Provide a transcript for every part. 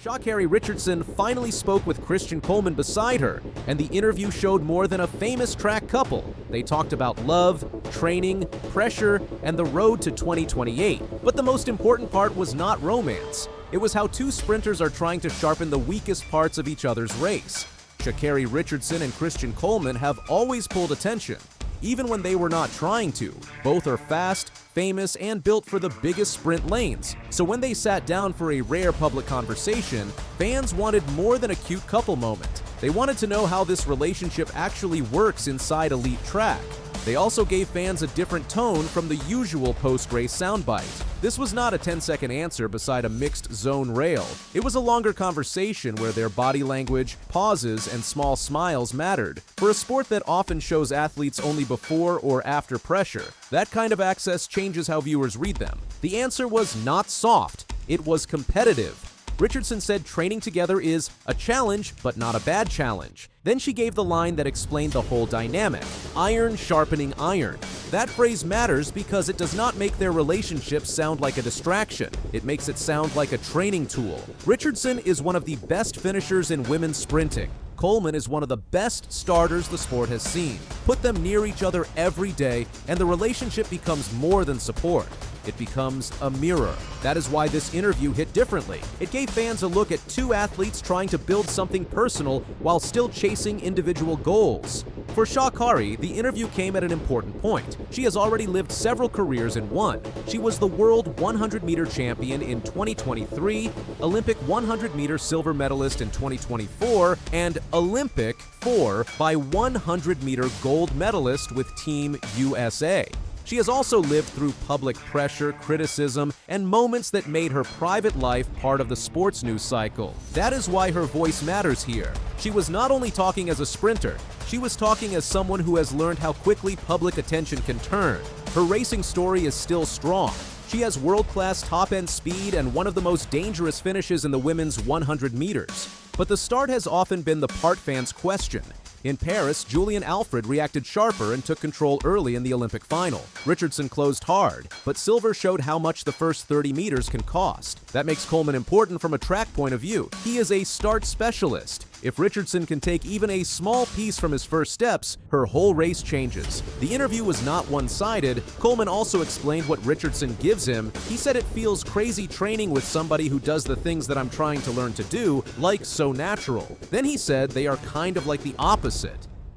Sha'Carri Richardson finally spoke with Coleman beside her, and the interview showed more than a famous track couple. They talked about love, training, pressure, and the road to 2028. But the most important part was not romance. It was how two sprinters are trying to sharpen the weakest parts of each other's race. Sha'Carri Richardson and Coleman have always pulled attention, even when they were not trying to. Both are fast, famous, and built for the biggest sprint lanes. So when they sat down for a rare public conversation, fans wanted more than a cute couple moment. They wanted to know how this relationship actually works inside elite track. They also gave fans a different tone from the usual post-race soundbite. This was not a 10-second answer beside a mixed zone rail. It was a longer conversation where their body language, pauses, and small smiles mattered. For a sport that often shows athletes only before or after pressure, that kind of access changes how viewers read them. The answer was not soft, it was competitive. Richardson said training together is a challenge, but not a bad challenge. Then she gave the line that explained the whole dynamic: iron sharpening iron. That phrase matters because it does not make their relationship sound like a distraction. It makes it sound like a training tool. Richardson is one of the best finishers in women's sprinting. Coleman is one of the best starters the sport has seen. Put them near each other every day, and the relationship becomes more than support. It becomes a mirror. That is why this interview hit differently. It gave fans a look at two athletes trying to build something personal while still chasing individual goals. For Sha'Carri, the interview came at an important point. She has already lived several careers in one. She was the world 100-meter champion in 2023, Olympic 100-meter silver medalist in 2024, and Olympic 4 by 100-meter gold medalist with Team USA. She has also lived through public pressure, criticism, and moments that made her private life part of the sports news cycle. That is why her voice matters here. She was not only talking as a sprinter, she was talking as someone who has learned how quickly public attention can turn. Her racing story is still strong. She has world-class top-end speed and one of the most dangerous finishes in the women's 100 meters. But the start has often been the part fans question. In Paris, Julian Alfred reacted sharper and took control early in the Olympic final. Richardson closed hard, but silver showed how much the first 30 meters can cost. That makes Coleman important from a track point of view. He is a start specialist. If Richardson can take even a small piece from his first steps, her whole race changes. The interview was not one-sided. Coleman also explained what Richardson gives him. He said it feels crazy training with somebody who does the things that I'm trying to learn to do, like so natural. Then he said they are kind of like the opposite.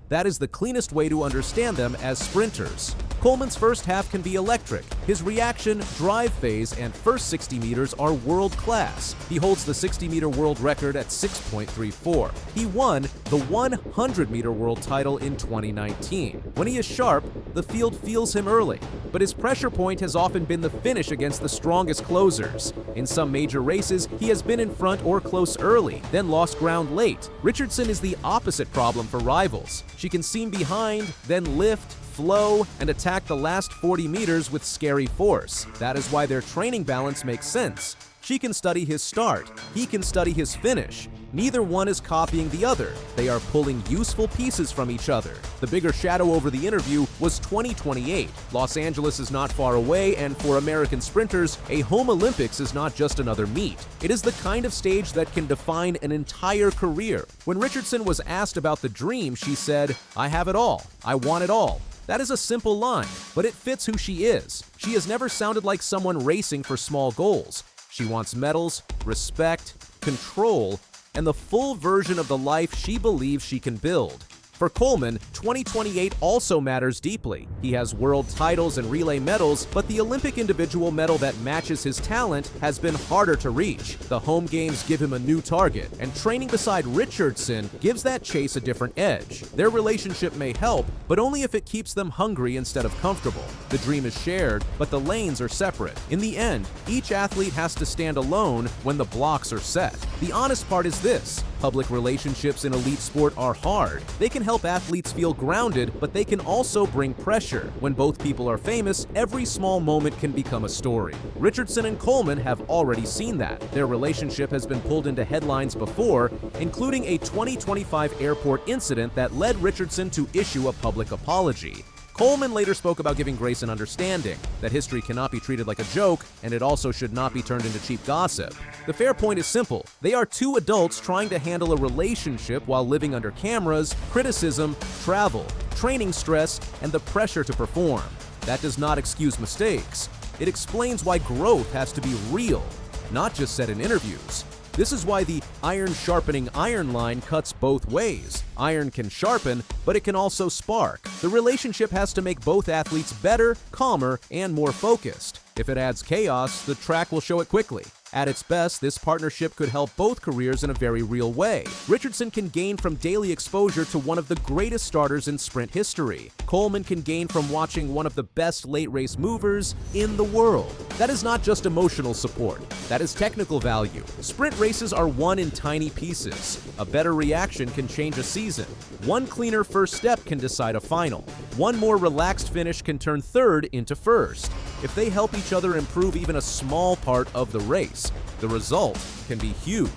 That is the cleanest way to understand them as sprinters. Coleman's first half can be electric. His reaction, drive phase, and first 60 meters are world-class. He holds the 60-meter world record at 6.34. He won the 100-meter world title in 2019. When he is sharp, the field feels him early, but his pressure point has often been the finish against the strongest closers. In some major races, he has been in front or close early, then lost ground late. Richardson is the opposite problem for rivals. She can seam behind, then lift, flow, and attack the last 40 meters with scary force. That is why their training balance makes sense. She can study his start, he can study his finish. Neither one is copying the other. They are pulling useful pieces from each other. The bigger shadow over the interview was 2028. Los Angeles is not far away, and for American sprinters, a home Olympics is not just another meet. It is the kind of stage that can define an entire career. When Richardson was asked about the dream, she said, "I have it all. I want it all." That is a simple line, but it fits who she is. She has never sounded like someone racing for small goals. She wants medals, respect, control, and the full version of the life she believes she can build. For Coleman, 2028 also matters deeply. He has world titles and relay medals, but the Olympic individual medal that matches his talent has been harder to reach. The home games give him a new target, and training beside Richardson gives that chase a different edge. Their relationship may help, but only if it keeps them hungry instead of comfortable. The dream is shared, but the lanes are separate. In the end, each athlete has to stand alone when the blocks are set. The honest part is this: public relationships in elite sport are hard. They can help athletes feel grounded, but they can also bring pressure. When both people are famous, every small moment can become a story. Richardson and Coleman have already seen that. Their relationship has been pulled into headlines before, including a 2025 airport incident that led Richardson to issue a public apology. Coleman later spoke about giving grace and understanding, that history cannot be treated like a joke, and it also should not be turned into cheap gossip. The fair point is simple. They are two adults trying to handle a relationship while living under cameras, criticism, travel, training stress, and the pressure to perform. That does not excuse mistakes. It explains why growth has to be real, not just said in interviews. This is why the iron sharpening iron line cuts both ways. Iron can sharpen, but it can also spark. The relationship has to make both athletes better, calmer, and more focused. If it adds chaos, the track will show it quickly. At its best, this partnership could help both careers in a very real way. Richardson can gain from daily exposure to one of the greatest starters in sprint history. Coleman can gain from watching one of the best late race movers in the world. That is not just emotional support, that is technical value. Sprint races are won in tiny pieces. A better reaction can change a season. One cleaner first step can decide a final. One more relaxed finish can turn third into first. If they help each other improve even a small part of the race, the result can be huge.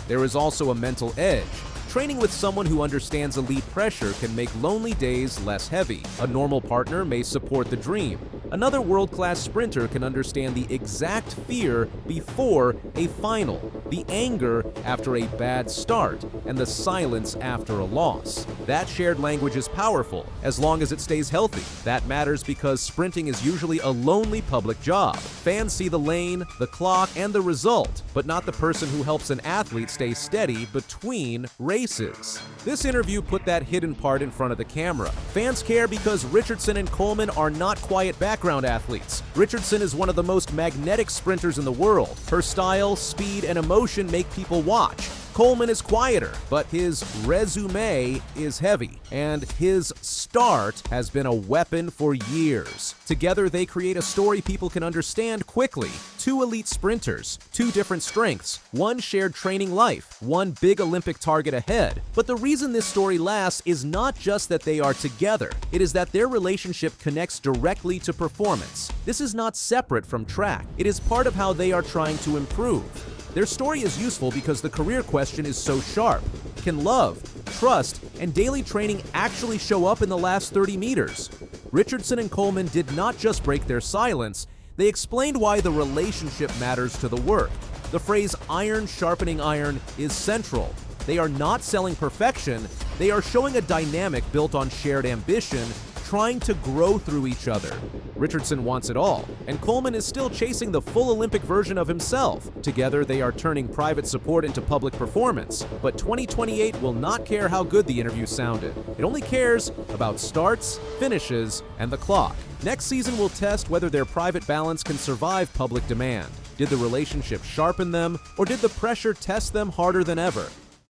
There is also a mental edge. Training with someone who understands elite pressure can make lonely days less heavy. A normal partner may support the dream. Another world-class sprinter can understand the exact fear before a final, the anger after a bad start, and the silence after a loss. That shared language is powerful, as long as it stays healthy. That matters because sprinting is usually a lonely public job. Fans see the lane, the clock, and the result, but not the person who helps an athlete stay steady between races. This interview put that hidden part in front of the camera. Fans care because Richardson and Coleman are not quiet background athletes. Richardson is one of the most magnetic sprinters in the world. Her style, speed, and emotion make people watch. Coleman is quieter, but his resume is heavy, and his start has been a weapon for years. Together, they create a story people can understand quickly. Two elite sprinters, two different strengths, one shared training life, one big Olympic target ahead. But the reason this story lasts is not just that they are together. It is that their relationship connects directly to performance. This is not separate from track. It is part of how they are trying to improve. Their story is useful because the career question is so sharp. Can love, trust, and daily training actually show up in the last 30 meters? Richardson and Coleman did not just break their silence, they explained why the relationship matters to the work. The phrase iron sharpening iron is central. They are not selling perfection, they are showing a dynamic built on shared ambition, trying to grow through each other. Richardson wants it all, and Coleman is still chasing the full Olympic version of himself. Together, they are turning private support into public performance. But 2028 will not care how good the interview sounded. It only cares about starts, finishes, and the clock. Next season will test whether their private balance can survive public demand. Did the relationship sharpen them, or did the pressure test them harder than ever?